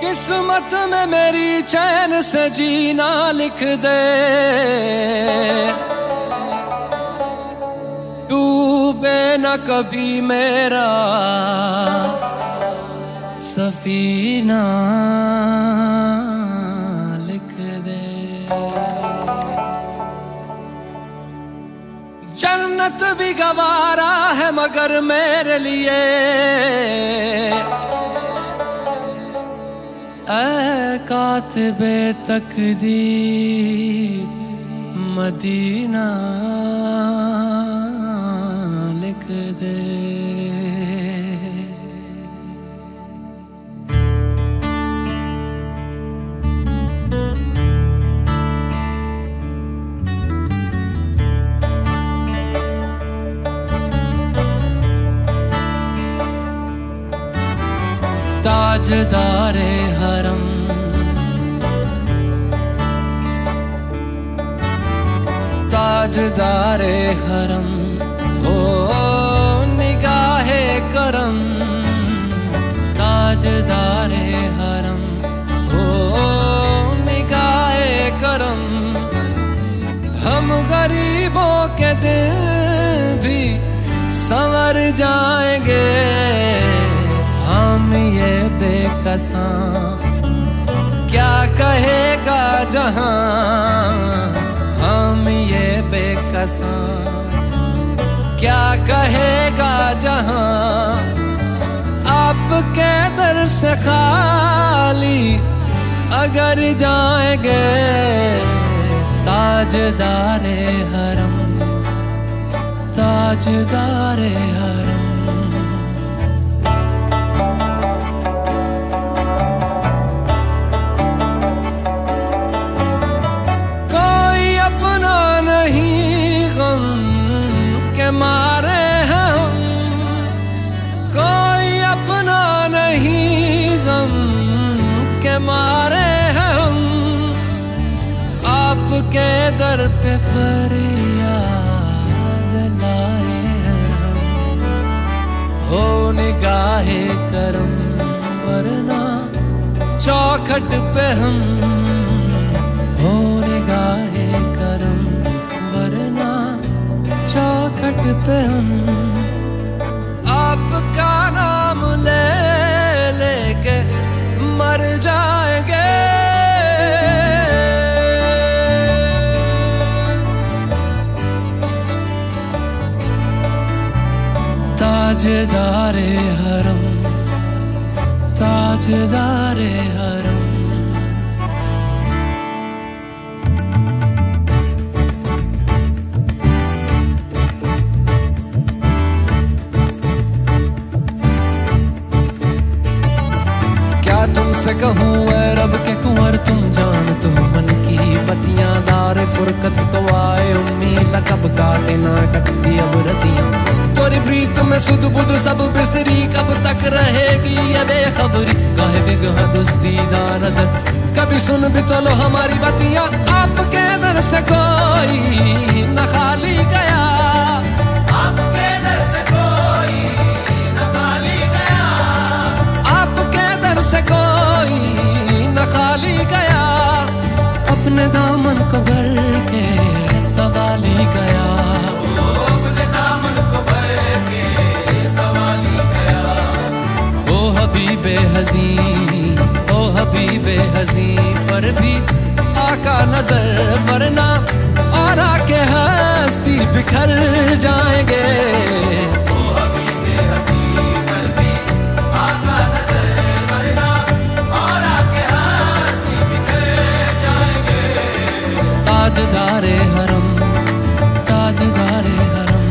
किस्मत में मेरी चैन से जीना लिख दे, डूबे न कभी मेरा सफीना लिख दे। जन्नत भी गवारा है मगर मेरे लिए ऐ कातिबे तकदीर मदीना लिख दे। ताजदारे हरम ताजदारे हरम हो निगाहे करम, ताजदारे हरम हो निगाहे करम। हम गरीबों के दिन भी संवर जाएंगे, हम ये बेकसां क्या कहेगा जहां, हम ये बेकसां क्या कहेगा जहां। आपके दर से खाली अगर जाएंगे, ताजदारे हरम ताजदारे हरम। मारे हैं हम कोई अपना नहीं, गम के मारे हैं हम। आपके दर पे फरियाद लाए हैं हम, हो निगाहे करम वरना चौखट पे हम, हो निगाहे करम वरना चौखट पे हम। आपका नाम ले लेके मर जाएंगे, ताजदारे हरम ताजदारे हरम। तुमसे कहूँ ऐ रब के कुंवर तुम जानते हो मन की बतियां। दारे फुरकत तो आए उम्मीद कब काटे ना कटती अब रतियां। तोरी प्रीत में सुध बुध सब बिसरी, कब तक रहेगी ये बेखबरी। काहे बिगह दुस्तीदा नजर कभी सुन भी तो लो हमारी बतियां। आपके दर से कोई न खाली गया, आपके दर से कोई न खाली गया, आपके दर से कोई न खाली गया। अपने दामन को भर के सवाली गया, अपने दामन को भर के सवाली गया। ओ हबीबे हज़ी ओ हबीबे हज़ी पर भी आका नजर वरना और आके हस्ती बिखर जाएंगे। ताजदारे हरम ताजदारे हरम।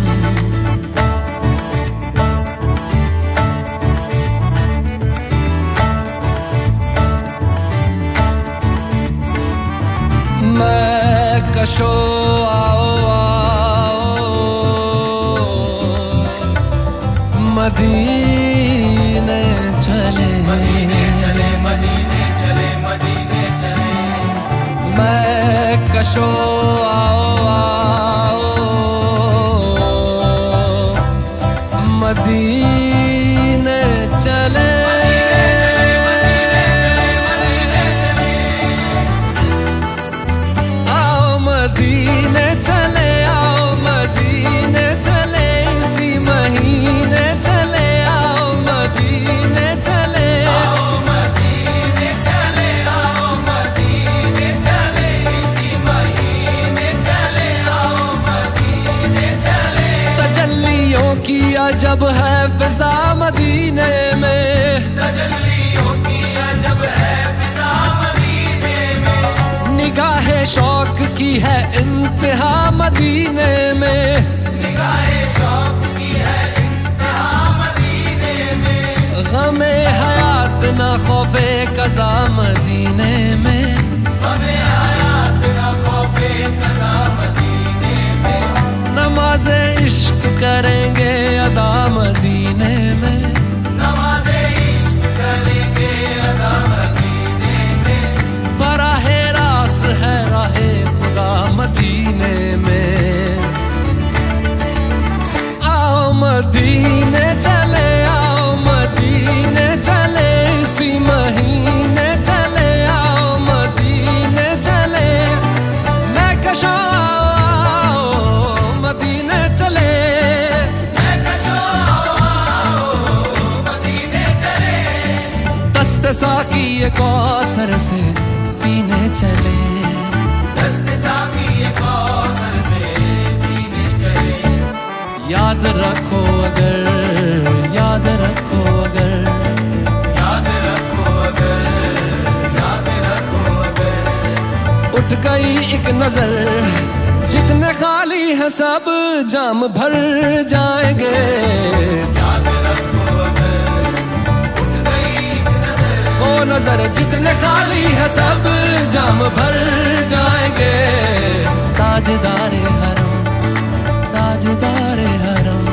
कशो आओ आओ मदीने चले, मदीने चले, मदीने चले, मदीने चले। मैं कशो आओ आओ मदीने चले। मदीने चले आओ, मदीने चले, इसी महीने चले आओ, मदीने चले आओ, मदीने चले, आओ, मदीने चले, इसी महीने चले आओ, मदीने चले। तजल्लियों की अजब है फिजा मदीने में, तजल्लियों की अजब है फिजा मदीने में। निगाहे शौक की है इंतहा मदीने में, निगाहे शौक की है इंतहा मदीने में। गमे हयात न खौफे कज़ा मदीने में, हमें हयात न खौफे कज़ा मदीने में। नमाज़े इश्क करेंगे अदा मदीने में, नमाज़े इश्क करेंगे अदा मदीने में। बराहे रास है राहे खुदा मदीने में। आओ मदीने चले आओ, मदीने चले, इसी महीने चले आओ, मदीने चले। मैं कशो आओ मदीने चले, मैं कशो आओ मदीने चले। दस्ते साकी ये कौसर से पीने चले, दस्ते साकी ये कौसर से पीने चले। याद रखो अगर, याद रखो अगर, याद रखो अगर, याद रखो अगर। उठ गई एक नजर, जितने खाली है सब जाम भर जाएंगे। याद रखो अगर, उठ गई एक नजर। वो नजर जितने खाली है सब जाम भर जाएंगे। ताजदारे हरम, ताजदारे हरम।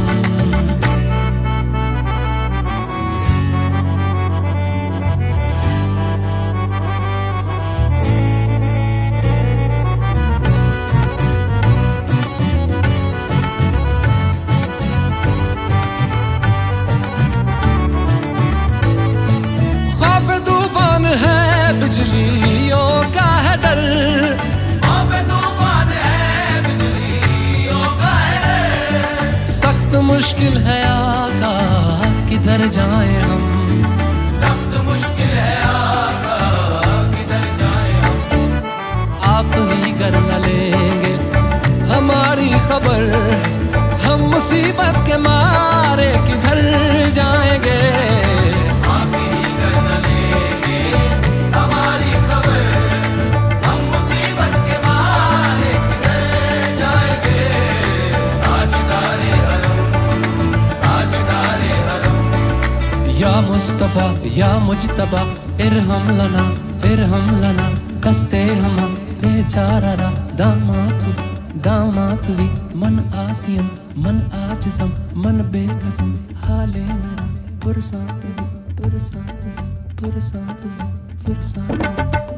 खौफ तूफान है बिजलियों का है डर, अब तूफान है बिजलियों का है डर। सख्त मुश्किल है आका किधर जाएं हम, सख्त मुश्किल है आका किधर जाएं हम। आप ही कर न लेंगे हमारी खबर, हम मुसीबत के मारे किधर जाएंगे। आप ही कर न लेंगे हमारी खबर, हम मुसीबत के मारे किधर जाएंगे। ताजदारे हरम, ताजदारे हरम। या मुस्तफा या मुजतबा इरहम लना कस्ते हम बेचारा दामातु दामातुवी मन आसियम मन आजिज़म मन बेकसम हाले मेरा पुरसातु पुरसातु पुरसातु पुरसातु।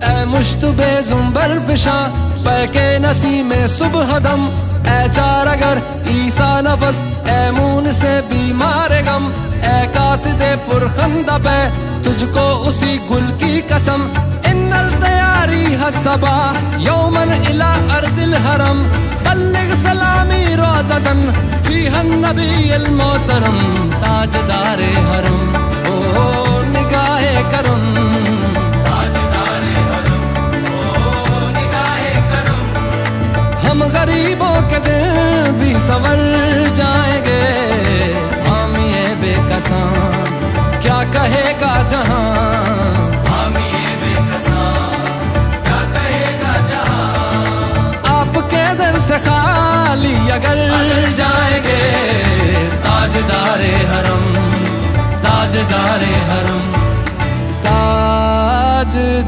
ऐ मुश्तबे ज़ुंबर फिशा पैके नसीमे सुबह दम, ऐ चार अगर ईसा नफस ऐ मून से बीमार गम। ऐ कासिदे पुरखंदा पे तुझको उसी गुल की कसम। इन्नल तैयारी हसबा यौमन इला अर्दिल हरम, बल्लिग सलामी रोज़तन फीहन नबील मोहतरम। ताजदारे हरम ओ निगाहे करम, ताजदारे हरम ओ निगाहे करम। हम गरीबों के दिन भी संवर जाएंगे। हामिए बेकसां क्या कहेगा जहां, हामिए बेकसां क्या कहेगा जहां। आपके दर से खाली अगर जाएंगे। ताजदारे हरम, ताजदारे हरम, ताजदारे